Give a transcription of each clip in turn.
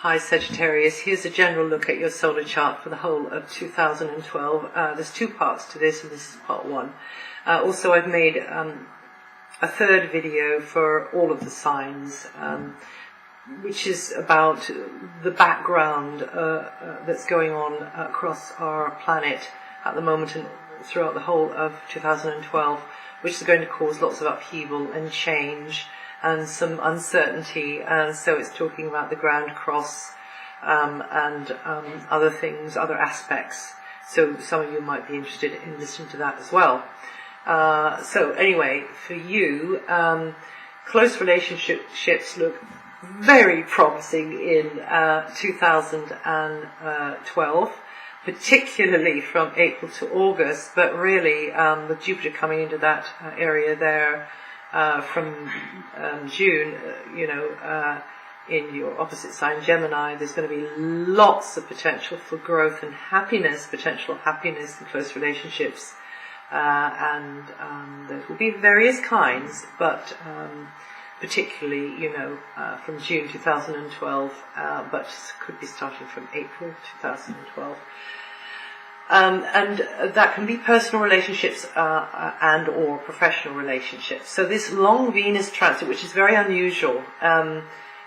Hi Sagittarius, here's a general look at your solar chart for the whole of 2012. There's two parts to this, and this is part one. Also, I've made a third video for all of the signs, which is about the background that's going on across our planet at the moment and throughout the whole of 2012, which is going to cause lots of upheaval and change and some uncertainty. And so it's talking about the ground cross and other things, other aspects. So some of you might be interested in listening to that as well. So anyway, for you, close relationships look very promising in 2012, particularly from April to August, but really with Jupiter coming into that area there from June, in your opposite sign, Gemini, there's going to be lots of potential for growth and happiness, potential happiness in close relationships. And there will be various kinds, but particularly, from June 2012, but could be starting from April 2012. And that can be personal relationships and or professional relationships. So this long Venus transit, which is very unusual,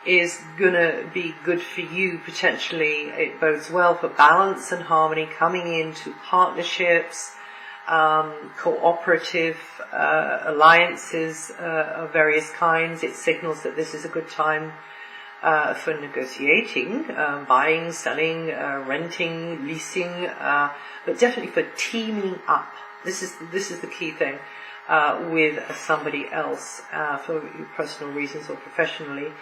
is going to be good for you potentially. It bodes well for balance and harmony coming into partnerships, cooperative alliances of various kinds. It signals that this is a good time for negotiating, buying, selling, renting, leasing, but definitely for teaming up. This is the key thing with somebody else for personal reasons or professionally.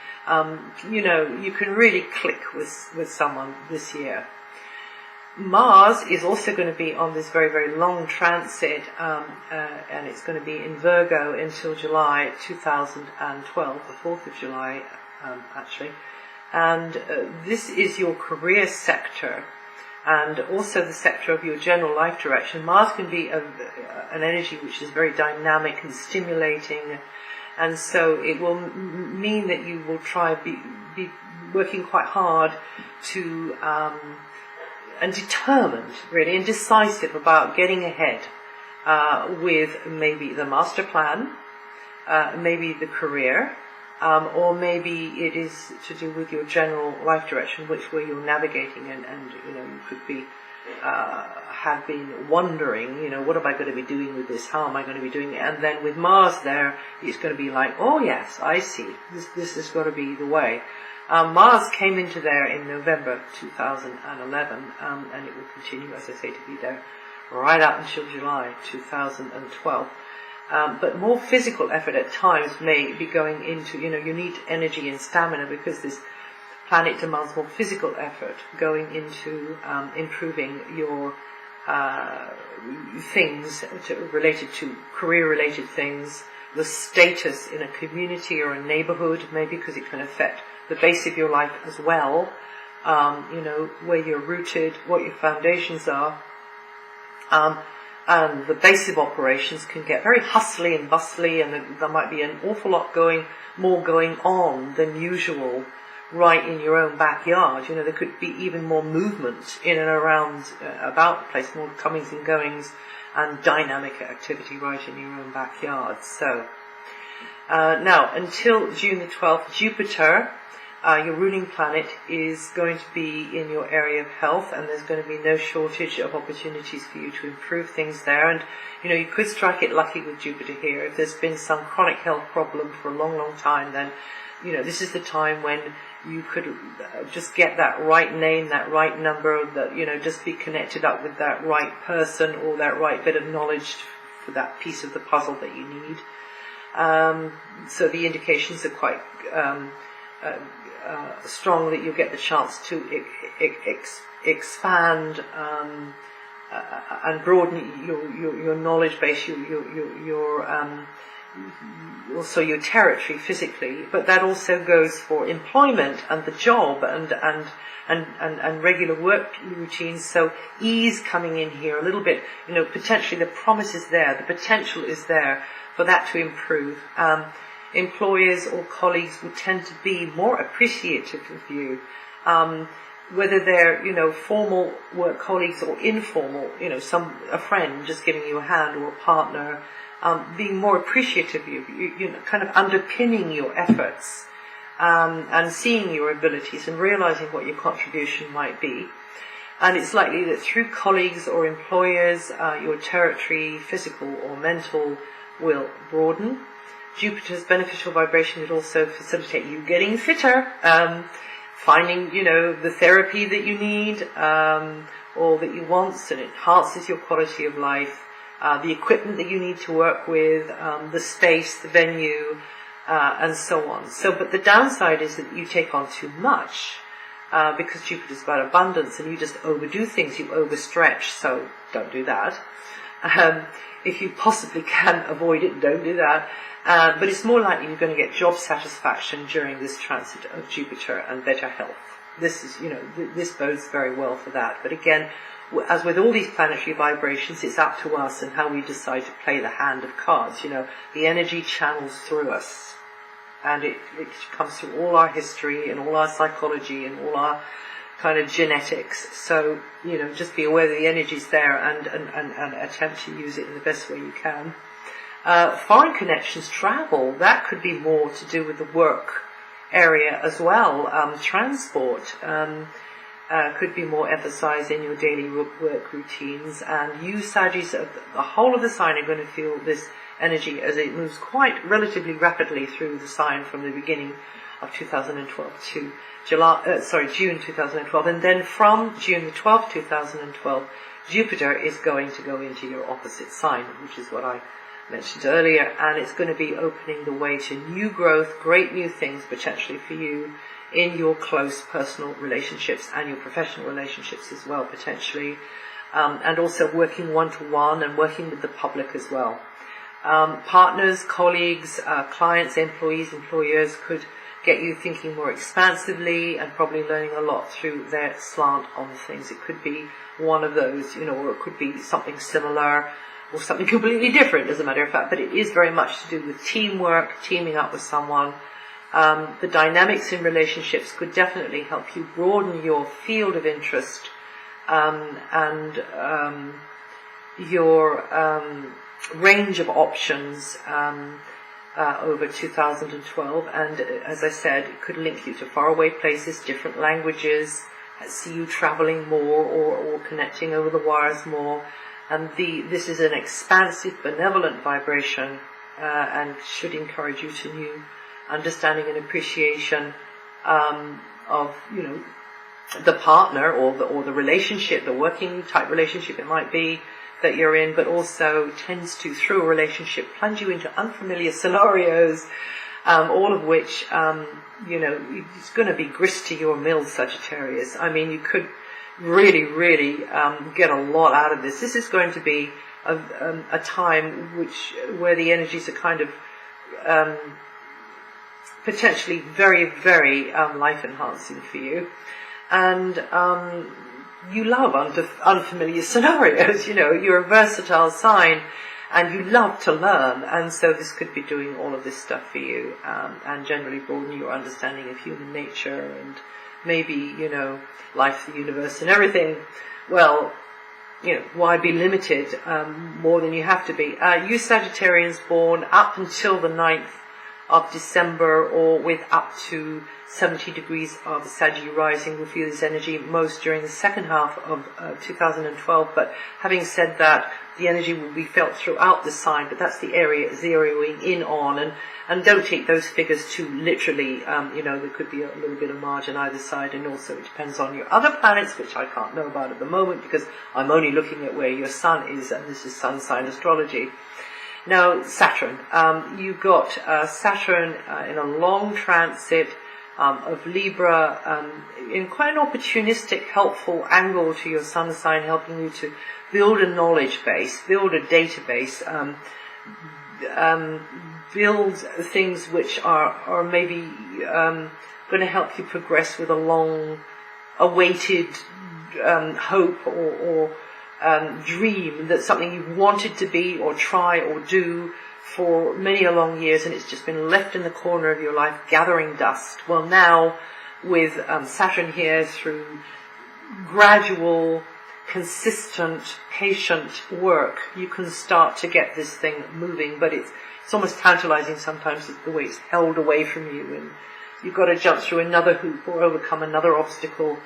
You can really click with someone this year. Mars is also going to be on this very, very long transit, and it's going to be in Virgo until July 2012, the 4th of July, actually. And this is your career sector, and also the sector of your general life direction. Mars can be an energy which is very dynamic and stimulating, and so it will mean that you will be working quite hard to and determined, really, and decisive about getting ahead with maybe the master plan, maybe the career, or maybe it is to do with your general life direction, which way you're navigating, and you could be have been wondering, what am I going to be doing with this? How am I going to be doing it? And then with Mars there, it's going to be like, oh yes, I see. This has got to be the way. Mars came into there in November 2011, and it will continue, as I say, to be there right up until July 2012. But more physical effort at times may be going into, you need energy and stamina because this planet demands more physical effort going into improving your things related to career-related things, the status in a community or a neighborhood, maybe because it can affect the base of your life as well, where you're rooted, what your foundations are. And the base of operations can get very hustly and bustly, and there might be an awful lot more going on than usual right in your own backyard. There could be even more movement in and around about the place, more comings and goings and dynamic activity right in your own backyard. So now, until June the 12th, Jupiter, your ruling planet, is going to be in your area of health, and there's going to be no shortage of opportunities for you to improve things there. And you could strike it lucky with Jupiter here. If there's been some chronic health problem for a long, long time, then this is the time when you could just get that right name, that right number, that just be connected up with that right person or that right bit of knowledge for that piece of the puzzle that you need. So the indications are quite strong that you'll get the chance to expand and broaden your knowledge base, also your territory physically. But that also goes for employment and the job and regular work routines. So ease coming in here a little bit. Potentially the promise is there, the potential is there for that to improve. Employers or colleagues will tend to be more appreciative of you whether they're, formal work colleagues or informal, a friend just giving you a hand, or a partner, being more appreciative of you, kind of underpinning your efforts, and seeing your abilities and realizing what your contribution might be. And it's likely that through colleagues or employers, your territory, physical or mental, will broaden. Jupiter's beneficial vibration would also facilitate you getting fitter, finding, the therapy that you need, or that you want, and it enhances your quality of life, the equipment that you need to work with, the space, the venue, and so on. But the downside is that you take on too much, because Jupiter's about abundance, and you just overdo things, you overstretch, so don't do that. If you possibly can avoid it, don't do that. But it's more likely you're going to get job satisfaction during this transit of Jupiter, and better health. This is, this bodes very well for that. But again, as with all these planetary vibrations, it's up to us and how we decide to play the hand of cards. The energy channels through us, and it comes through all our history and all our psychology and all our kind of genetics. So, just be aware that the energy's there, and attempt to use it in the best way you can. Foreign connections, travel, that could be more to do with the work area as well. Transport could be more emphasized in your daily work routines. And you, Saggies, the whole of the sign are going to feel this energy as it moves quite relatively rapidly through the sign from the beginning of 2012 to June 2012. And then from June the 12th, 2012, Jupiter is going to go into your opposite sign, which is what I mentioned earlier, and it's going to be opening the way to new growth, great new things potentially for you in your close personal relationships and your professional relationships as well, potentially, and also working one-to-one and working with the public as well. Partners, colleagues, clients, employees, employers could get you thinking more expansively and probably learning a lot through their slant on things. It could be one of those, or it could be something similar, or something completely different, as a matter of fact, but it is very much to do with teamwork, teaming up with someone. The dynamics in relationships could definitely help you broaden your field of interest, and your range of options over 2012. And as I said, it could link you to faraway places, different languages, see you traveling more, or connecting over the wires more. And this is an expansive, benevolent vibration, and should encourage you to new understanding and appreciation of, the partner or the relationship, the working type relationship it might be that you're in, but also tends to, through a relationship, plunge you into unfamiliar scenarios, all of which, it's going to be grist to your mill, Sagittarius. I mean, you could really get a lot out of this. This is going to be a time where the energies are kind of potentially very, very life enhancing for you, and you love unfamiliar scenarios. You're a versatile sign, and you love to learn, and so this could be doing all of this stuff for you, and generally broaden your understanding of human nature and maybe, life, the universe and everything. Well, why be limited more than you have to be? You Sagittarians born up until the 9th of December, or with up to 70 degrees of Saggy rising, will feel this energy most during the second half of 2012. But having said that, the energy will be felt throughout the sign, but that's the area zeroing in on. And don't take those figures too literally. There could be a little bit of margin either side, and also it depends on your other planets, which I can't know about at the moment because I'm only looking at where your sun is, and this is sun sign astrology. Now, Saturn. You've got Saturn in a long transit of Libra, in quite an opportunistic, helpful angle to your sun sign, helping you to build a knowledge base, build a database, build things which are maybe going to help you progress with a long-awaited hope or dream, that's something you've wanted to be or try or do for many a long years, and it's just been left in the corner of your life gathering dust. Well, now with Saturn here, through gradual, consistent, patient work, you can start to get this thing moving, but it's almost tantalizing sometimes the way it's held away from you, and you've got to jump through another hoop or overcome another obstacle.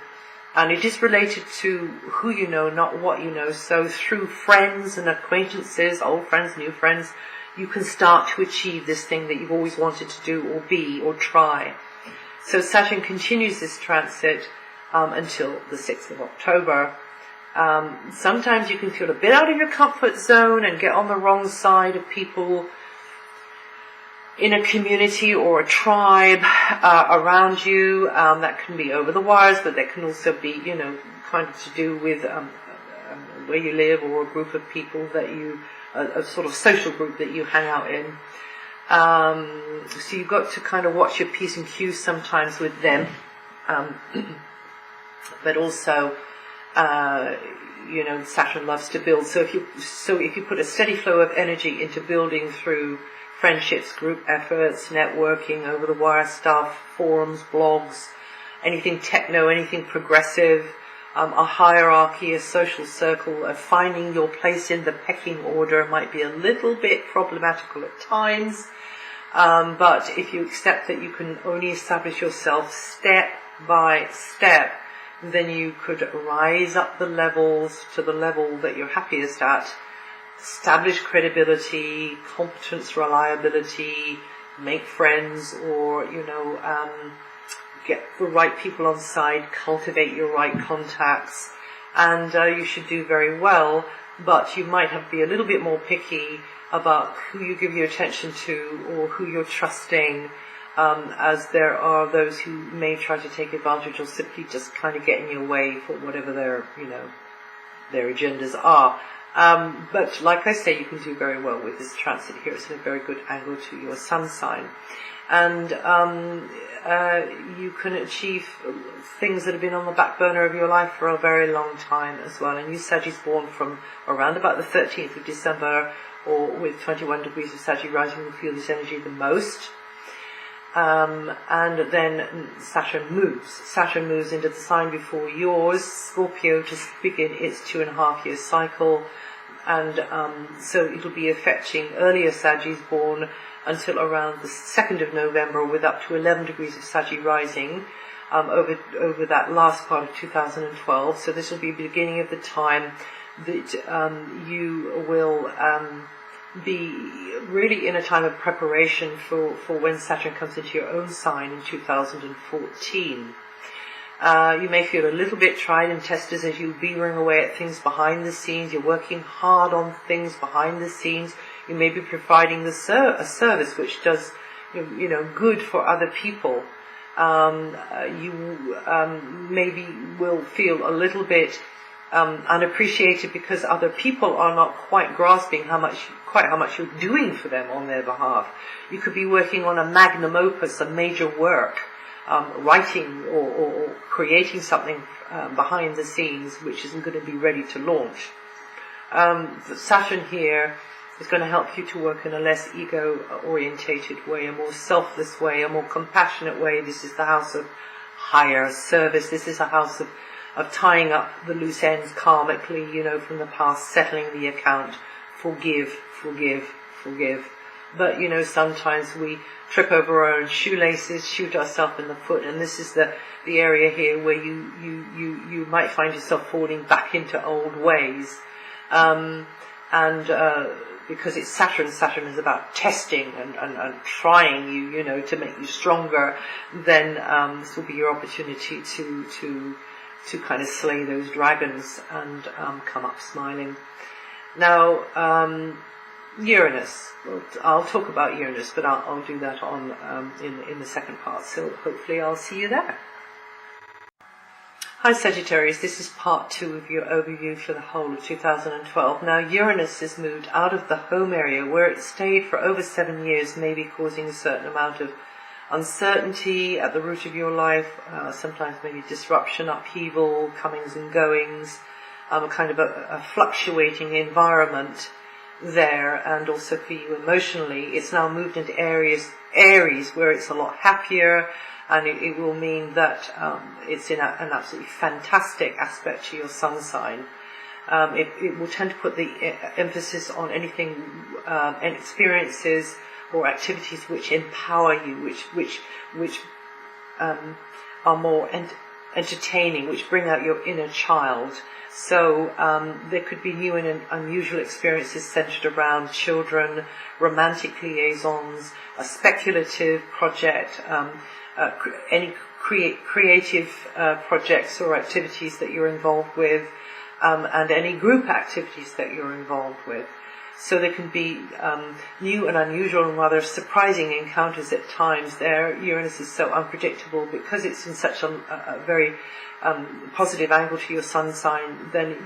And it is related to who you know, not what you know. So through friends and acquaintances, old friends, new friends, you can start to achieve this thing that you've always wanted to do or be or try. So Saturn continues this transit until the 6th of October. Sometimes you can feel a bit out of your comfort zone and get on the wrong side of people in a community or a tribe around you. That can be over the wires, but that can also be, kind of to do with where you live, or a group of people that a sort of social group that you hang out in. So you've got to kind of watch your P's and Q's sometimes with them. But also, Saturn loves to build. So if you put a steady flow of energy into building through friendships, group efforts, networking, over the wire stuff, forums, blogs, anything techno, anything progressive, a hierarchy, a social circle, finding your place in the pecking order might be a little bit problematical at times. But if you accept that you can only establish yourself step by step, then you could rise up the levels to the level that you're happiest at, establish credibility, competence, reliability, make friends, or, get the right people on side, cultivate your right contacts, and you should do very well. But you might have to be a little bit more picky about who you give your attention to or who you're trusting, as there are those who may try to take advantage or simply just kind of get in your way for whatever their agendas are. But like I say, you can do very well with this transit here. It's in a very good angle to your sun sign. And you can achieve things that have been on the back burner of your life for a very long time as well. And you Sagittarius born from around about the 13th of December, or with 21 degrees of Sagittarius rising, will feel this energy the most. And then Saturn moves. Saturn moves into the sign before yours, Scorpio, to begin its 2.5 year cycle. And so it'll be affecting earlier Sagittarius born until around the 2nd of November, with up to 11 degrees of Sagittarius rising over that last part of 2012. So this will be the beginning of the time that you will be really in a time of preparation for when Saturn comes into your own sign in 2014. You may feel a little bit tried and tested as you're beavering away at things behind the scenes. You're working hard on things behind the scenes. You may be providing a service which does, good for other people. You maybe will feel a little bit unappreciated because other people are not quite grasping how much you're doing for them on their behalf. You could be working on a magnum opus, a major work, writing or creating something behind the scenes which isn't going to be ready to launch. Saturn here is going to help you to work in a less ego-orientated way, a more selfless way, a more compassionate way. This is the house of higher service. This is a house of tying up the loose ends karmically, from the past, settling the account, forgive. But, sometimes we trip over our own shoelaces, shoot ourselves in the foot, and this is the area here where you might find yourself falling back into old ways. Because it's Saturn is about testing and trying you, to make you stronger, then this will be your opportunity to kind of slay those dragons and come up smiling. Now, Uranus. Well, I'll talk about Uranus, but I'll do that on in the second part. So hopefully I'll see you there. Hi Sagittarius, this is part 2 of your overview for the whole of 2012. Now Uranus has moved out of the home area where it stayed for over 7 years, maybe causing a certain amount of uncertainty at the root of your life, sometimes maybe disruption, upheaval, comings and goings, kind of a fluctuating environment there, and also for you emotionally. It's now moved into Aries where it's a lot happier, and it will mean that it's in an absolutely fantastic aspect to your sun sign. It will tend to put the emphasis on anything, experiences or activities which empower you, which are more entertaining, which bring out your inner child. So there could be new and unusual experiences centered around children, romantic liaisons, a speculative project, any creative projects or activities that you're involved with, and any group activities that you're involved with. So there can be new and unusual and rather surprising encounters at times there. Uranus is so unpredictable because it's in such a very positive angle to your sun sign. Then,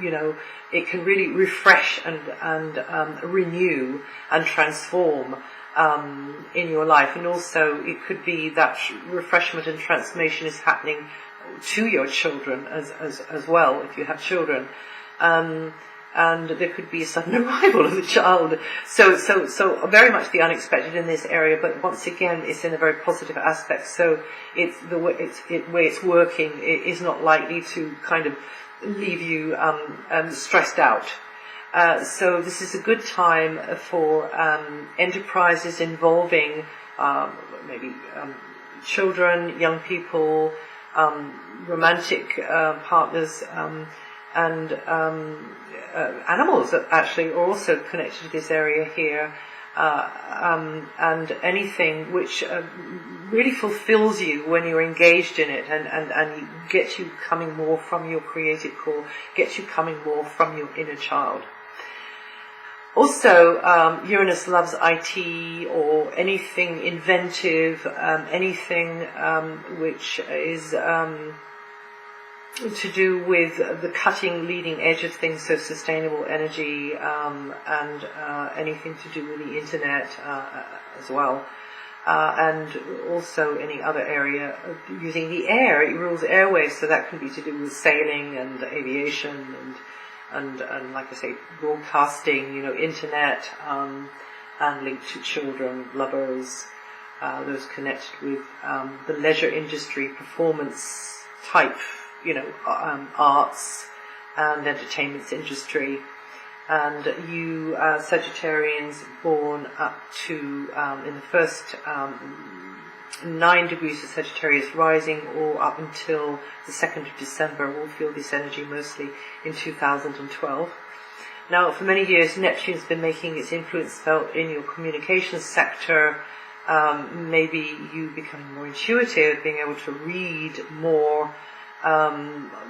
it can really refresh and renew and transform in your life. And also it could be that refreshment and transformation is happening to your children as well, if you have children. And there could be a sudden arrival of the child. So very much the unexpected in this area, but once again, it's in a very positive aspect. So it's the way it's working, it is not likely to kind of leave you stressed out. So this is a good time for enterprises involving maybe children, young people, romantic partners, and animals that actually are also connected to this area here, and anything which really fulfills you when you're engaged in it, and gets you coming more from your creative core, gets you coming more from your inner child. Also, Uranus loves IT or anything inventive, anything which is to do with the cutting, leading edge of things, so sustainable energy, and anything to do with the internet as well, and also any other area using the air. It rules airways, so that can be to do with sailing and aviation and like I say, broadcasting, internet, and linked to children, lovers, those connected with the leisure industry, performance type, arts and entertainment industry. And you Sagittarians born up to in the first 9 degrees of Sagittarius rising, or up until the 2nd of December, will feel this energy mostly in 2012. Now, for many years, Neptune's been making its influence felt in your communications sector. Maybe you becoming more intuitive, being able to read more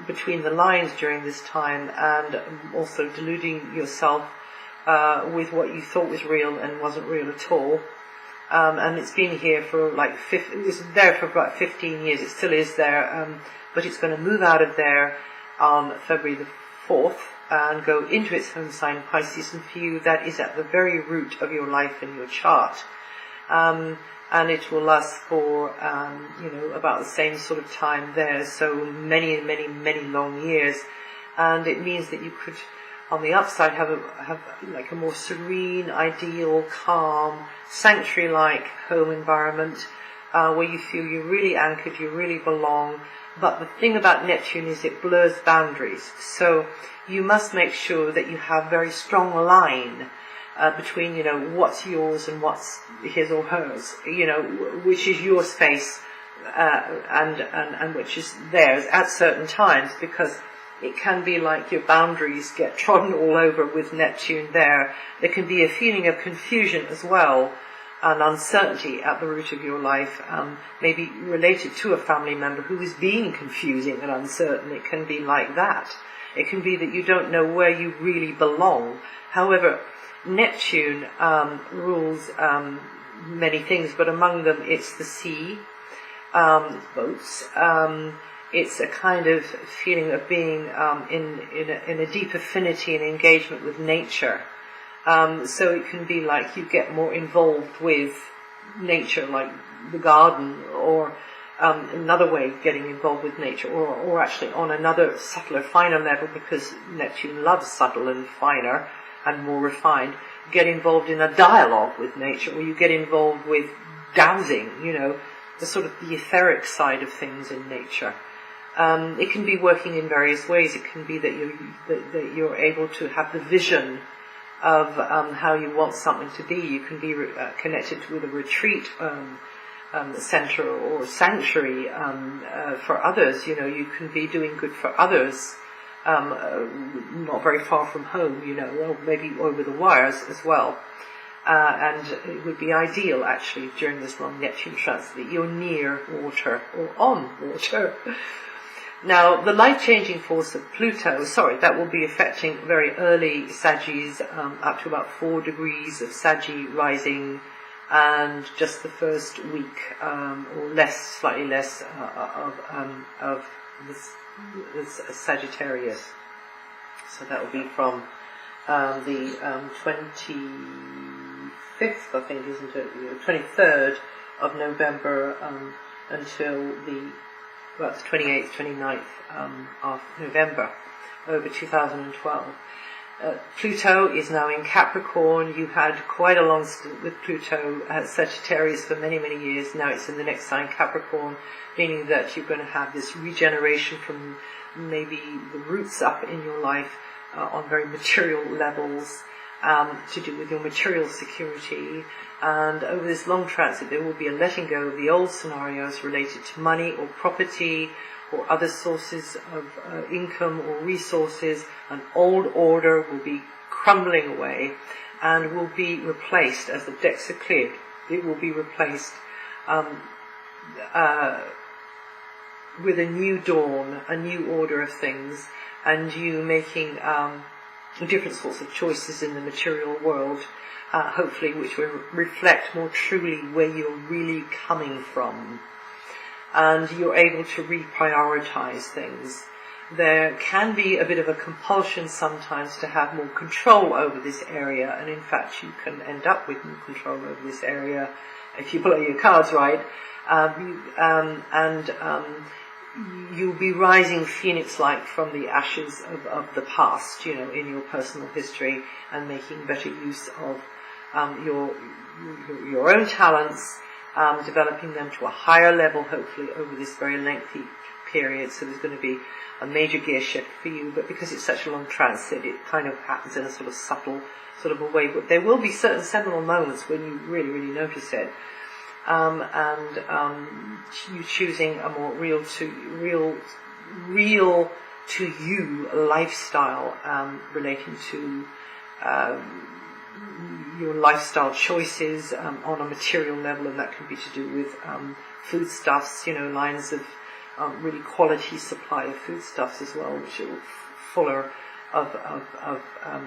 between the lines during this time, and also deluding yourself with what you thought was real and wasn't real at all. And it's been here for it was there for about 15 years. It still is there, but it's going to move out of there on February the 4th and go into its home sign, Pisces. And for you, that is at the very root of your life and your chart. And it will last for, about the same sort of time there. So many, many, many long years. And it means that you could, on the upside, have a more serene, ideal, calm, sanctuary-like home environment, where you feel you're really anchored, you really belong. But the thing about Neptune is it blurs boundaries. So you must make sure that you have very strong line between, what's yours and what's his or hers, which is your space, and which is theirs at certain times, because it can be like your boundaries get trodden all over with Neptune there. There can be a feeling of confusion as well, and uncertainty at the root of your life, maybe related to a family member who is being confusing and uncertain. It can be like that. It can be that you don't know where you really belong. However, Neptune rules many things, but among them it's the sea, boats. It's a kind of feeling of being in a deep affinity and engagement with nature. So it can be like you get more involved with nature, like the garden, or another way of getting involved with nature, or actually on another subtler, finer level, because Neptune loves subtle and finer and more refined. Get involved in a dialogue with nature, or you get involved with dowsing, sort of the etheric side of things in nature. It can be working in various ways. It can be that you're able to have the vision of how you want something to be. You can be connected with a retreat center or sanctuary for others. You can be doing good for others, not very far from home, or maybe over the wires as well. And it would be ideal, actually, during this long Neptune transit that you're near water or on water. Now, the life-changing force of Pluto, that will be affecting very early Saggies, up to about 4 degrees of Saggy rising, and just the first week, or slightly less, of this Sagittarius. So that will be from the 25th, I think, isn't it? 23rd of November until the 28th, 29th of November, over 2012. Pluto is now in Capricorn. You had quite a long stint with Pluto at Sagittarius for many, many years. Now it's in the next sign, Capricorn, meaning that you're going to have this regeneration from maybe the roots up in your life on very material levels, to do with your material security. And over this long transit there will be a letting go of the old scenarios related to money or property or other sources of income or resources. An old order will be crumbling away and will be replaced, as the decks are cleared, it will be replaced with a new dawn, a new order of things, and you making different sorts of choices in the material world, hopefully, which will reflect more truly where you're really coming from. And you're able to reprioritize things. There can be a bit of a compulsion sometimes to have more control over this area, and in fact you can end up with more control over this area if you play your cards right. You'll be rising phoenix-like from the ashes of the past, in your personal history, and making better use of your own talents, developing them to a higher level, hopefully, over this very lengthy period. So there's going to be a major gear shift for you, but because it's such a long transit, it kind of happens in a sort of subtle sort of a way. But there will be certain seminal moments when you really, really notice it. You choosing a more real to you lifestyle, relating to your lifestyle choices on a material level, and that can be to do with foodstuffs, lines of really quality supply of foodstuffs as well, which are fuller of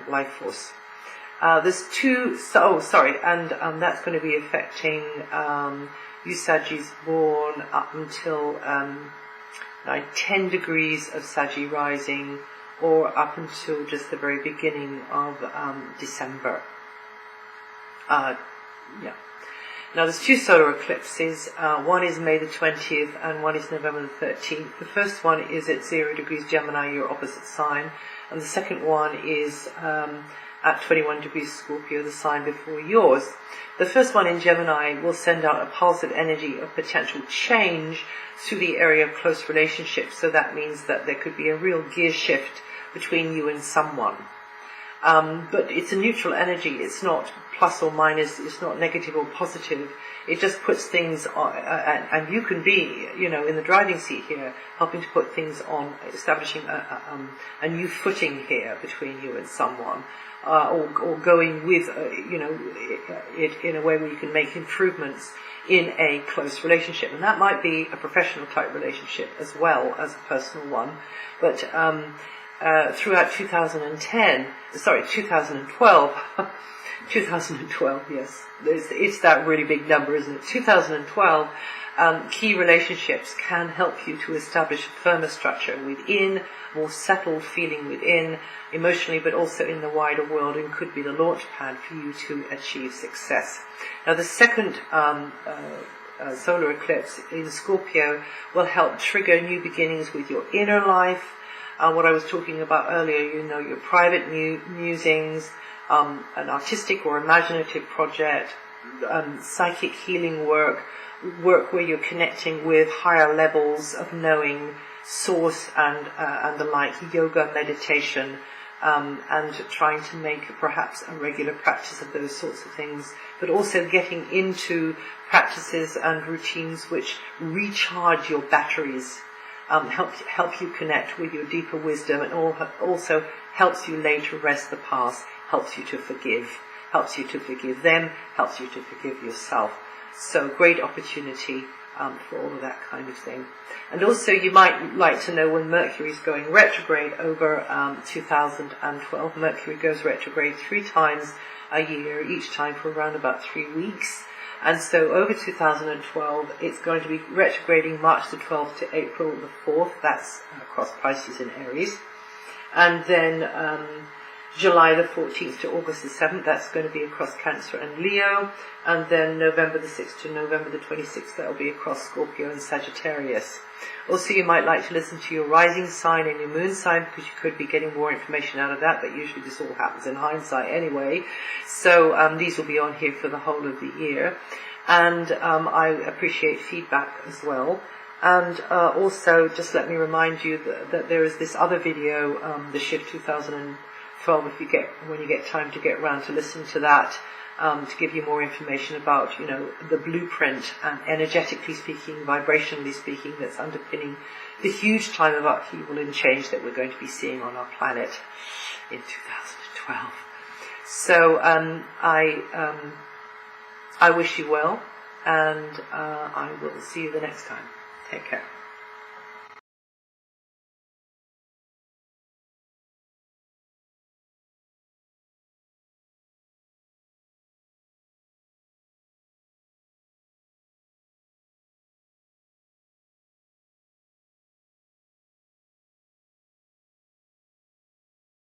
life force. There's and that's going to be affecting you Saggies born up until 10 degrees of Saggy rising, or up until just the very beginning of December. Now there's 2 solar eclipses. One is May the 20th and one is November the 13th. The first one is at 0 degrees Gemini, your opposite sign, and the second one is at 21 degrees Scorpio, the sign before yours. The first one in Gemini will send out a pulse of energy of potential change through the area of close relationships. So that means that there could be a real gear shift between you and someone. But it's a neutral energy. It's not plus or minus. It's not negative or positive. It just puts things on, and you can be, in the driving seat here, helping to put things on, establishing a new footing here between you and someone. Or going with, it in a way where you can make improvements in a close relationship. And that might be a professional type relationship as well as a personal one. But throughout 2012, yes, it's that really big number, isn't it? 2012, key relationships can help you to establish a firmer structure within, more settled feeling within, emotionally, but also in the wider world, and could be the launch pad for you to achieve success. Now the second solar eclipse in Scorpio will help trigger new beginnings with your inner life. What I was talking about earlier, your private musings, an artistic or imaginative project, psychic healing work, work where you're connecting with higher levels of knowing, source and the like, yoga, meditation, and trying to make perhaps a regular practice of those sorts of things, but also getting into practices and routines which recharge your batteries, help you connect with your deeper wisdom, and also helps you lay to rest the past, helps you to forgive them, helps you to forgive yourself. So great opportunity for all of that kind of thing. And also you might like to know when Mercury is going retrograde over 2012. Mercury goes retrograde 3 times a year, each time for around about 3 weeks. And so over 2012, it's going to be retrograding March the 12th to April the 4th. That's across Pisces and Aries. And then July the 14th to August the 7th, that's going to be across Cancer and Leo. And then November the 6th to November the 26th, that will be across Scorpio and Sagittarius. Also, you might like to listen to your rising sign and your moon sign, because you could be getting more information out of that, but usually this all happens in hindsight anyway. So these will be on here for the whole of the year. And I appreciate feedback as well. And also, just let me remind you that there is this other video, the Shift 2012, when you get time to get around to listen to that, to give you more information about, the blueprint and energetically speaking, vibrationally speaking, that's underpinning the huge time of upheaval and change that we're going to be seeing on our planet in 2012. So I wish you well, and I will see you the next time. Take care.